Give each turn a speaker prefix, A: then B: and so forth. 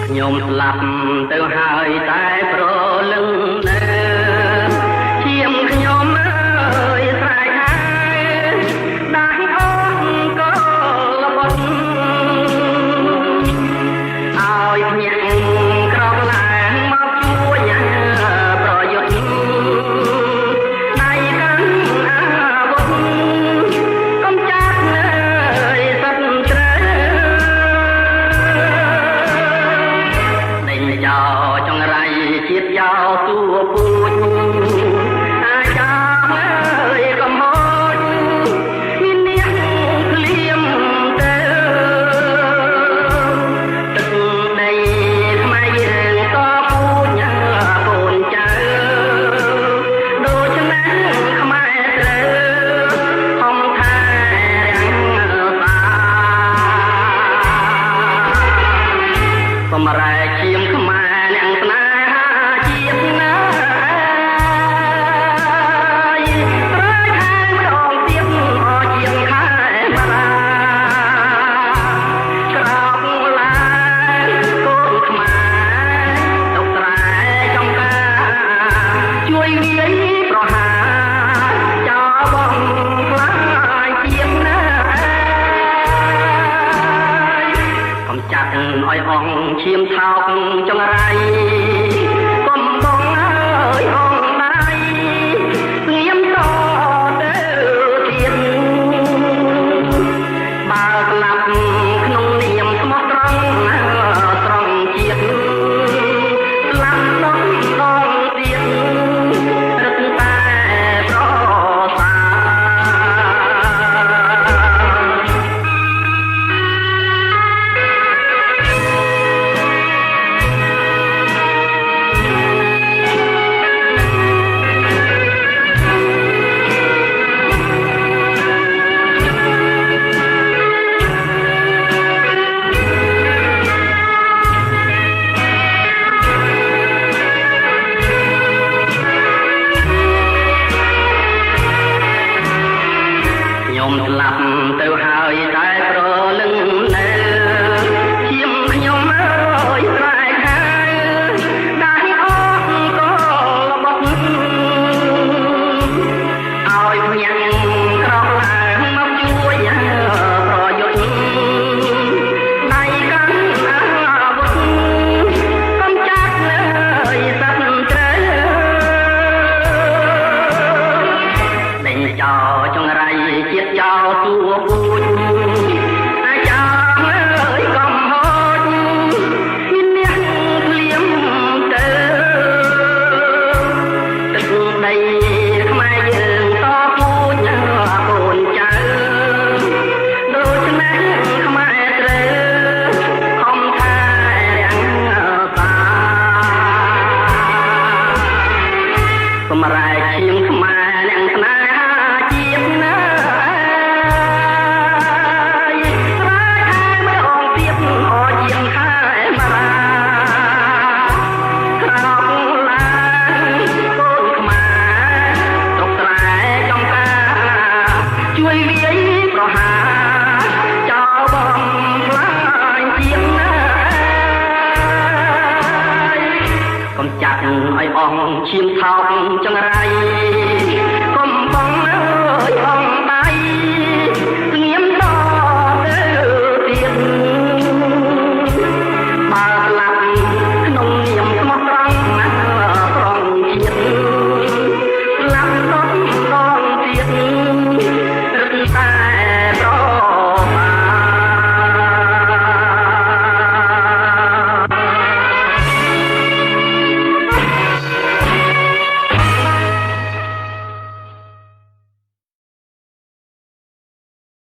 A: ខ្ញុំស្លាប់ទៅហើយតែប្រលឹងនៅឈាមខ្ញុំអើយស្រែកហើយដាស់អស់ក៏ល្បត់ឲ្យភ្ញាក់ក្រោកឡើងមកជួយប្រយុទ្ធដៃកាន់អាវុធកុំចាត់នៅសត្វត្រូវចោចង្រៃជាតិយោទួពូជអាចារ្យអើយកំហុសមាននាងភ្លៀមទៅទឹកដីខ្មែរយើងក៏ពូជកូនចៅដូច្នេះខ្មែរត្រូវហំថែរាំងសាបំរែឈាមខ្មែរអ្នកស្នេហាជាតិណាយប្រែខែម្ដងទៀតអជាខែបារាក្រោកឡើងកូនខ្មែរទុកត្រែចំការជួយវាយប្រហារចោលបងខ្លាយជាតិណាកំចាត់ឲ្យអងឈាមថោកចង្រៃកុំបងអើយអងដៃស្ងៀមតទៅទៀតបើស្លាប់ក្នុងនាមស្មោះត្រង់ត្រង់ជាតិស្លាប់ដល់ដងទៀតរឹតតែប្រសាខ្ញុំស្លាប់ទៅហើយតែប្រលឹងនៅឈាមខ្ញុំអើយស្រែកហើយដាស់អស់ក៏ល្បត់ឲ្យភ្ញាក់ក្រោកឡើងមកជួយប្រយុទ្ធដៃកាន់អាវុធកុំចាត់លើសត្វត្រូវដេញចោលចង្រៃជាតិចោលទួពូជអាចារ្យអើយកំហុសមាននាងភ្លៀមទៅទឹកដីខ្មែរយើងតពូជកូនចៅដូច្នេះខ្មែរត្រូវខំថែរាំងសាសម្រែកឈាមខ្មែរអ្នកស្នេហាជាតិណាជួយវាយប្រហារចោលបងខ្លាញ់ជាតិណាយកុំចាត់ឲ្យអស់ឈាមថោកចង្រៃ